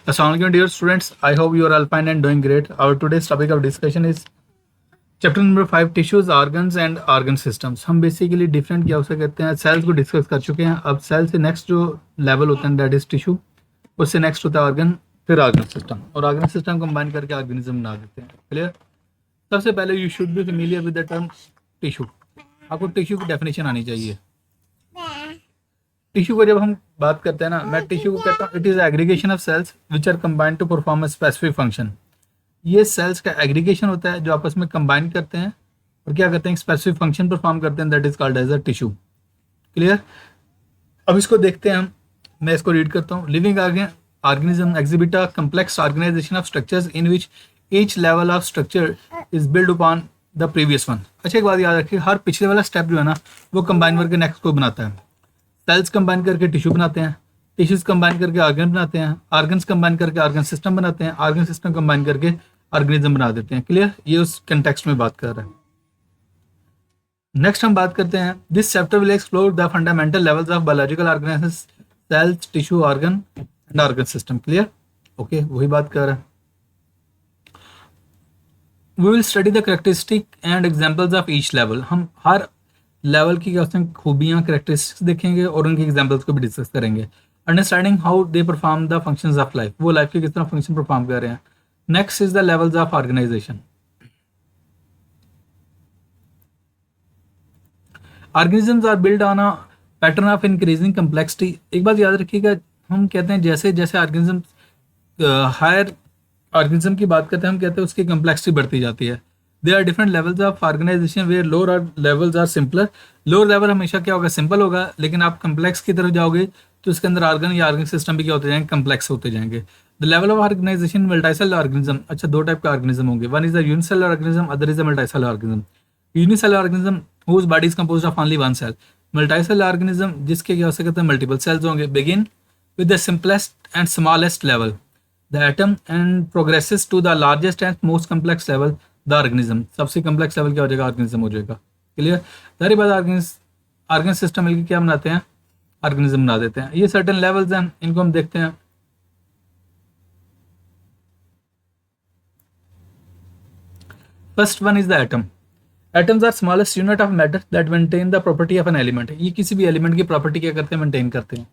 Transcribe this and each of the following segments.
Assalamualaikum dear students. I hope you are all fine and doing great. Our today's topic of discussion is chapter number 5 tissues, organs and organ systems. हम basically different क्या उसे कहते हैं sales को discuss कर चुके हैं. अब सेल से नेक्स्ट जो लेवल होता है दैट इज टिश्यू, उससे नेक्स्ट होता है ऑर्गन, फिर ऑर्गन सिस्टम, और ऑर्गन सिस्टम कंबाइन करके ऑर्गेनिज्म बना देते हैं. क्लियर. सबसे पहले you should be familiar with the term tissue. आपको टिश्यू की डेफिनेशन आनी चाहिए. टिश्यू को जब हम बात करते हैं ना, मैं टिश्यू को कहता हूँ it is aggregation of cells which are combined to perform a specific function. ये सेल्स का एग्रीगेशन होता है जो आपस में कंबाइन करते हैं और क्या करते हैं, स्पेसिफिक फंक्शन परफॉर्म करते हैं, that is called as a tissue. Clear. अब इसको देखते हैं हम. मैं इसको रीड करता हूँ. Living organism exhibit a complex organisation of structures in which each level of structure is build upon the previous one. अच्छा, एक बात याद रखिए, हर पिछले वाला स्टेप जो है ना वो कंबाइन करके नेक्स्ट को बनाता है. सेल्स कंबाइन करके टिश्यू बनाते हैं, टिश्यूज कंबाइन करके ऑर्गन बनाते हैं, ऑर्गन्स कंबाइन करके ऑर्गन सिस्टम बनाते हैं, ऑर्गन सिस्टम कंबाइन करके ऑर्गेनिज्म बना देते हैं. क्लियर. ये उस कंटेक्स्ट में बात कर रहा है. नेक्स्ट हम बात करते हैं. This chapter will explore the fundamental levels of biological organisation, cells, tissue, organ and organ system. Clear. Okay, वही बात कर रहा है. We will study the characteristic and examples of each level. हम हर लेवल की क्या होते हैं खूबियाँ, करेक्टरिस्टिक्स देखेंगे और उनके एग्जाम्पल्स को भी डिस्कस करेंगे. Understanding how they perform the functions of life, वो लाइफ के किस तरह फंक्शन परफॉर्म कर रहे हैं. Next is the levels of organisation. Organisms are build on a pattern of increasing complexity. एक बात याद रखिएगा, हम कहते हैं जैसे जैसे ऑर्गेनिज्म हायर ऑर्गेनिज्म की बात करते हैं, हम कहते हैं उसकी कम्प्लेक्सिटी बढ़ती जाती है. There are different levels of organization where lower levels are simpler. Lower level हमेशा क्या होगा, सिंपल होगा, लेकिन आप कम्प्लेक्स की तरफ जाओगे तो इसके अंदर ऑर्गन या ऑर्गन सिस्टम भी क्या होते जाएंगे, कम्प्लेक्स होते जाएंगे. The level of organisation multicell organism. अच्छा, दो टाइप के ऑर्गेनिज्म होंगे. One is the unicellular organism, other is the multicell organism. Unicellular organism whose body is composed of only one cell. Multicell organism जिसके क्या हो सकते हैं मल्टीपल सेल्स होंगे. Begin with the simplest and smallest level the atom and progresses to the largest and most complex level the organism. सबसे complex level क्या हो जाएगा, ऑर्गेनिज्म हो जाएगा. क्लियर. सारी बात ऑर्गेन सिस्टम मिलकर क्या बनाते हैं, ऑर्गेनिज्म बना देते हैं. ये सर्टेन लेवल्स हैं, इनको हम देखते हैं. First one is the atom. Atoms are smallest unit of matter that maintain the property of an element. ये किसी भी एलिमेंट की प्रॉपर्टी क्या करते हैं, मेंटेन करते हैं.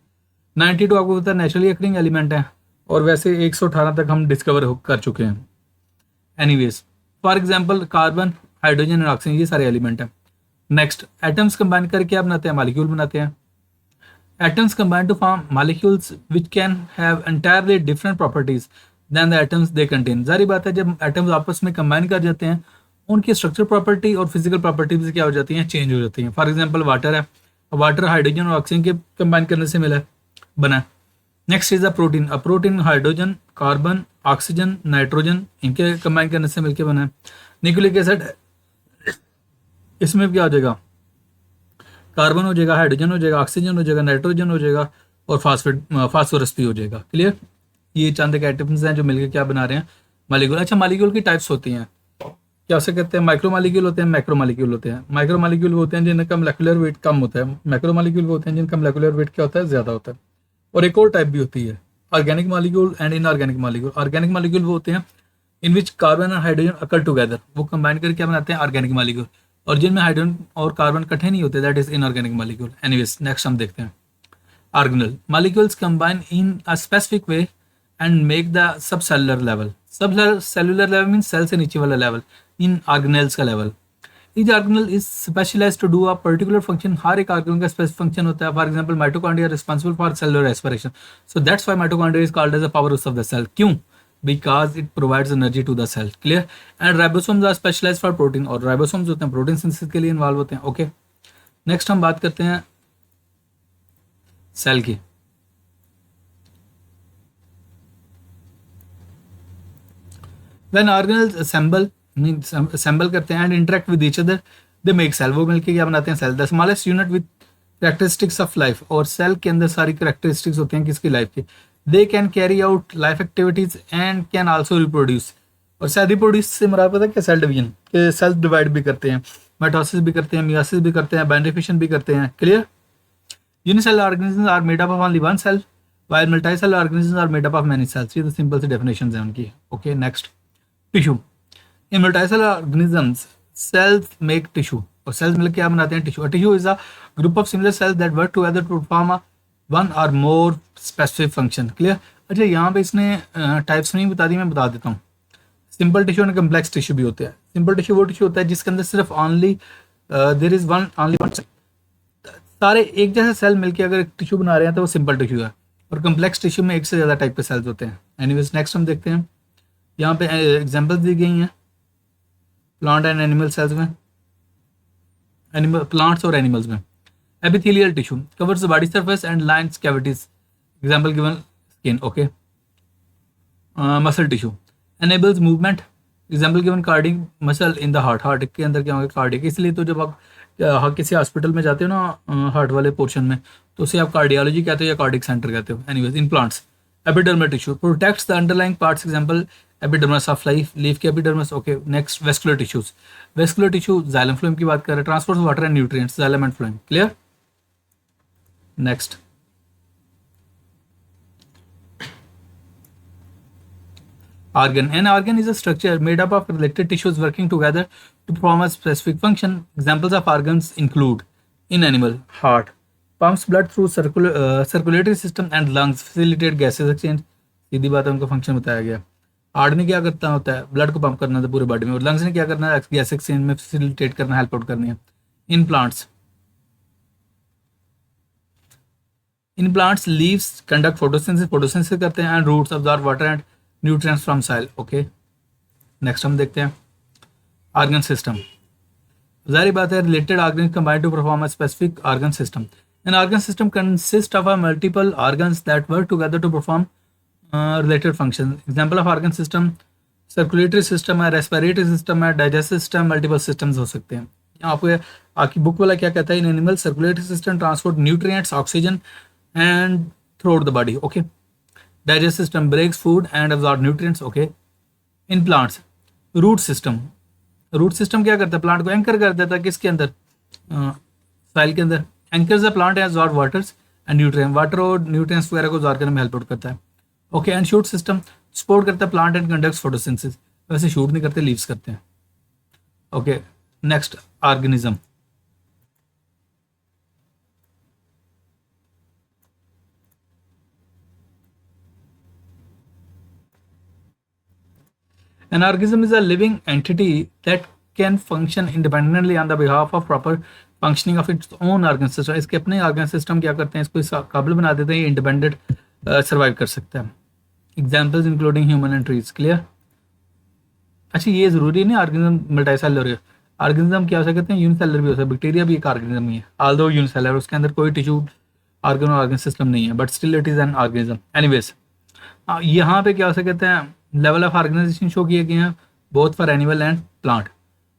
92 आपको पता है नेचुरली अकरिंग एलिमेंट है, और वैसे 118 तक हम डिस्कवर कर चुके हैं. Anyways, for example carbon, hydrogen and oxygen, ये सारे एलिमेंट हैं. नेक्स्ट, एटम्स कंबाइन करके क्या बनाते हैं, मॉलिक्यूल बनाते हैं. Atoms combine to form molecules which can have entirely different properties than the atoms they contain. जारी बात है, जब एटम्स आपस में कंबाइन कर जाते हैं उनकी स्ट्रक्चर प्रॉपर्टी और फिजिकल प्रॉपर्टीज क्या हो जाती हैं, चेंज हो जाती हैं. फॉर एग्जाम्पल वाटर है, वाटर हाइड्रोजन और ऑक्सीजन के कंबाइन करने से मिला बना. Next is a protein. A protein hydrogen, carbon, oxygen, nitrogen, इनके कंबाइन करने से मिलकर बना है. न्यूक्लिक एसिड, इसमें क्या हो जाएगा, कार्बन हो जाएगा, हाइड्रोजन हो जाएगा, ऑक्सीजन हो जाएगा, नाइट्रोजन हो जाएगा और फास्फोरस भी हो जाएगा. क्लियर. ये चंद के एटम्स हैं जो मिलकर क्या बना रहे हैं, मॉलिक्यूल. अच्छा, मॉलिक्यूल की टाइप्स होती हैं, क्या उसे कहते हैं, माइक्रो मॉलिक्यूल होते हैं, मैक्रो मॉलिक्यूल होते हैं. माइक्रो मॉलिक्यूल होते हैं जिनका मोलेकुलर वेट कम होता है. मैक्रो मॉलिक्यूल होते हैं जिनका मोलेकुलर वेट क्या होता है, ज्यादा होता है. और एक और टाइप भी होती है, organic molecule and inorganic molecule. Organic molecule वो होते हैं इन विच कार्बन और हाइड्रोजन अकर टुगेदर, वो कंबाइन करके क्या बनाते हैं, ऑर्गेनिक मॉलिक्यूल. और जिनमें हाइड्रोजन और कार्बन इकट्ठे नहीं होते, that is inorganic molecule. Anyways, next हम देखते हैं organelle. Molecules combine in a specific way and make the sub cellular level. Sub cellular level mean cell से नीचे वाला लेवल, इन ऑर्गेनल्स का level. Each organelle is specialized to do a particular function. हर एक ऑर्गेनल का स्पेसिफिक फंक्शन होता है. For example mitochondria responsible for cellular respiration, so that's why mitochondria is called as a power house of the cell. क्यों? Because it provides energy to the cell. Clear. And ribosomes are specialised for protein, और ribosomes होते हैं protein synthesis के लिए involve होते हैं. Okay, next हम बात करते हैं सेल की. When organelles assemble करते हैं and interact with each other, they make cell. वो मिलकर क्या बनाते हैं, cell. The smallest unit with characteristics of life. और सेल के अंदर सारी करेक्टरिस्टिक्स होती हैं किसकी, लाइफ की. They can carry out life activities and can also reproduce. और सेल रिप्रोड्यूस से मुराद पता है क्या, सेल डिवीजन, के सेल डिवाइड भी करते हैं, माइटोसिस भी करते हैं, मियोसिस भी करते हैं, बाइंडिफिकेशन भी करते हैं. Clear. Unicellular organism are made up of only one cell. while multicellular organisms are made up of many cells. ये तो सिंपल सी डेफिनेशन है उनकी. Okay next, tissue. In multicellular organisms cells make tissue, और सेल्स मिलकर क्या बनाते हैं? Tissue. Tissue is a group of similar cells that work together to perform one or more specific function. Clear. अच्छा यहाँ पे इसने टाइप्स नहीं बता दी, मैं बता देता हूँ. सिंपल टिश्यू और कम्प्लेक्स टिश्यू भी होते हैं. सिंपल टिश्यू वो टिश्यू होता है जिसके अंदर सिर्फ only there is only one, सारे एक जैसे सेल मिलके अगर टिश्यू बना रहे हैं तो वो सिंपल टिश्यू है. और कम्प्लेक्स टिश्यू में एक से ज़्यादा टाइप के सेल्स होते हैं. एनीवेज नेक्स्ट हम देखते हैं. यहाँ पे एग्जांपल्स दी गई हैं प्लांट एंड एनिमल सेल्स में, एनिमल प्लांट्स और एनिमल्स में. Epithelial tissue covers the body surface and lines cavities. Example given skin. Okay. Muscle tissue enables movement. Example given cardiac muscle in the heart. Heart के अंदर क्या होगा? Cardiac. इसलिए तो जब आप किसी हॉस्पिटल में जाते हो ना हार्ट वाले पोर्शन में, तो उसे आप कार्डियोलॉजी कहते हो या कार्डिक सेंटर कहते हो. Anyways in plants epidermal tissue protects the underlying parts. Example epidermis of leaf की epidermis. Okay next, vascular tissues. Vascular tissue xylem phloem की बात कर रहे हैं. Transport water and nutrients, xylem and phloem. Clear. Next, organ. An organ is a structure made up of related tissues working together to perform a specific function. Examples of organs include in animal heart pumps blood through circulatory system and lungs facilitate gases exchange. सीधी बात है, उनका function बताया गया. Heart ने क्या करता होता है? ब्लड को पंप करना था पूरे बॉडी में. और लंग्स ने क्या करना है? गैस एक्सचेंज में फैसिलिटेट करना, हेल्प आउट करनी है. In plants leaves conduct photosynthesis करते हैं, and roots absorb water and nutrients from soil. Okay next हम देखते हैं ऑर्गन सिस्टम. जाहिर बात है, related organ combined to perform a specific organ system. An organ system consist of a multiple organs that work together to perform related function. Example of organ system circulatory system है, respiratory system है, digestive system, multiple systems हो सकते हैं. आपको आपकी book वाला क्या कहता है? In animal circulatory system transport nutrients oxygen and through out the body. Okay. Digestive system breaks food and absorb nutrients. Okay. In plants, root system. Root system क्या करता है? प्लांट को एंकर कर देता है. किसके अंदर? सॉइल के अंदर. Anchors the plant as absorb waters and nutrient. Water और न्यूट्रिएंट्स वगैरह को absorb करने में हेल्प आउट करता है. Okay. And shoot system support करता है प्लांट एंड कंडक्ट्स फोटोसिंथेसिस. वैसे शूट नहीं करते, लीव्स करते हैं. Okay next, organism. An organism is a living entity that can function independently on the behalf of proper functioning of its own organ system. इसके अपने organ system क्या करते हैं? इसको इस काबिल बना देते हैं, ये इंडिपेंडेंट सर्वाइव कर सकता है. Examples including human and trees. Clear. अच्छा ये जरूरी नहीं ऑर्गेनिज्म मल्टीसेलुलर है. ऑर्गेनिज्म क्या हो सकते हैं? यूनिसेलुलर भी हो सकता है. बैक्टीरिया भी एक ऑर्गेनिज्म ही है, ऑल्दो यूनिसेलुलर, उसके अंदर कोई टिश्यू ऑर्गन सिस्टम नहीं है, but still it is an organism. Anyways यहाँ पे क्या हो सकते हैं? लेवल ऑफ ऑर्गेनाइजेशन शो किए गए हैं both for animal and plant.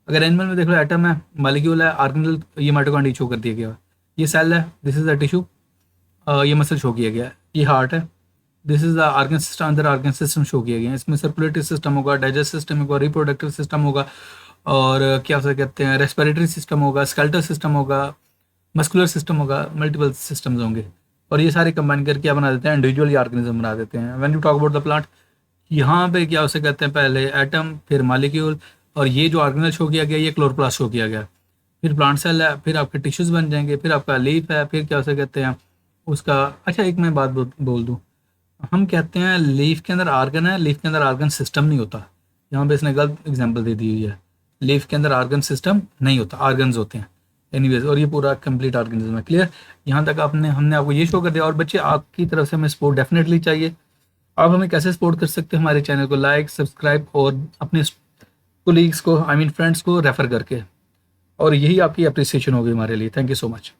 अगर एनिमल में देख लो एटम है, मॉलिक्यूल है, ऑर्गेनल, ये माइटोकॉन्ड्रिया शो कर दिया गया है. ये सेल है, दिस इज द टिश्यू, ये मसल शो किया गया है. ये हार्ट है, this is the organ system, अंदर ऑर्गन सिस्टम शो किया गया है. इसमें सर्कुलेटरी सिस्टम होगा, डाइजेस्टिव सिस्टम होगा, रिप्रोडक्टिव सिस्टम होगा, और क्या कहते हैं, रेस्पिरेटरी सिस्टम होगा, स्केलेटल सिस्टम होगा, मस्कुलर सिस्टम होगा, मल्टीपल सिस्टम्स होंगे. और ये सारे कंबाइन करके क्या बना देते हैं? इंडिविजुअल ऑर्गेनिज्म बना देते हैं. When you talk about the plant, यहाँ पे क्या उसे कहते हैं? पहले एटम, फिर मॉलिक्यूल, और ये जो ऑर्गेनल शो किया गया, ये क्लोरोप्लास्ट शो किया गया. फिर प्लांट सेल है, फिर आपके टिश्यूज बन जाएंगे, फिर आपका लीफ है, फिर क्या उसे कहते हैं उसका. अच्छा एक मैं बात बोल दूँ, हम कहते हैं लीफ के अंदर ऑर्गन है, लीफ के अंदर ऑर्गन सिस्टम नहीं होता. यहाँ पे इसने गलत एग्जाम्पल दे दी हुई है. लीफ के अंदर ऑर्गन सिस्टम नहीं होता, ऑर्गन्स होते हैं. एनीवेज, और ये पूरा कंप्लीट ऑर्गेनिज्म है. क्लियर. यहाँ तक हमने आपको ये शो कर दिया. और बच्चे, आपकी तरफ से हमें सपोर्ट डेफिनेटली चाहिए. आप हमें कैसे सपोर्ट कर सकते हैं? हमारे चैनल को लाइक, सब्सक्राइब और अपने कोलीग्स को, फ्रेंड्स को रेफ़र करके. और यही आपकी अप्रिसिएशन होगी हमारे लिए. Thank you so much.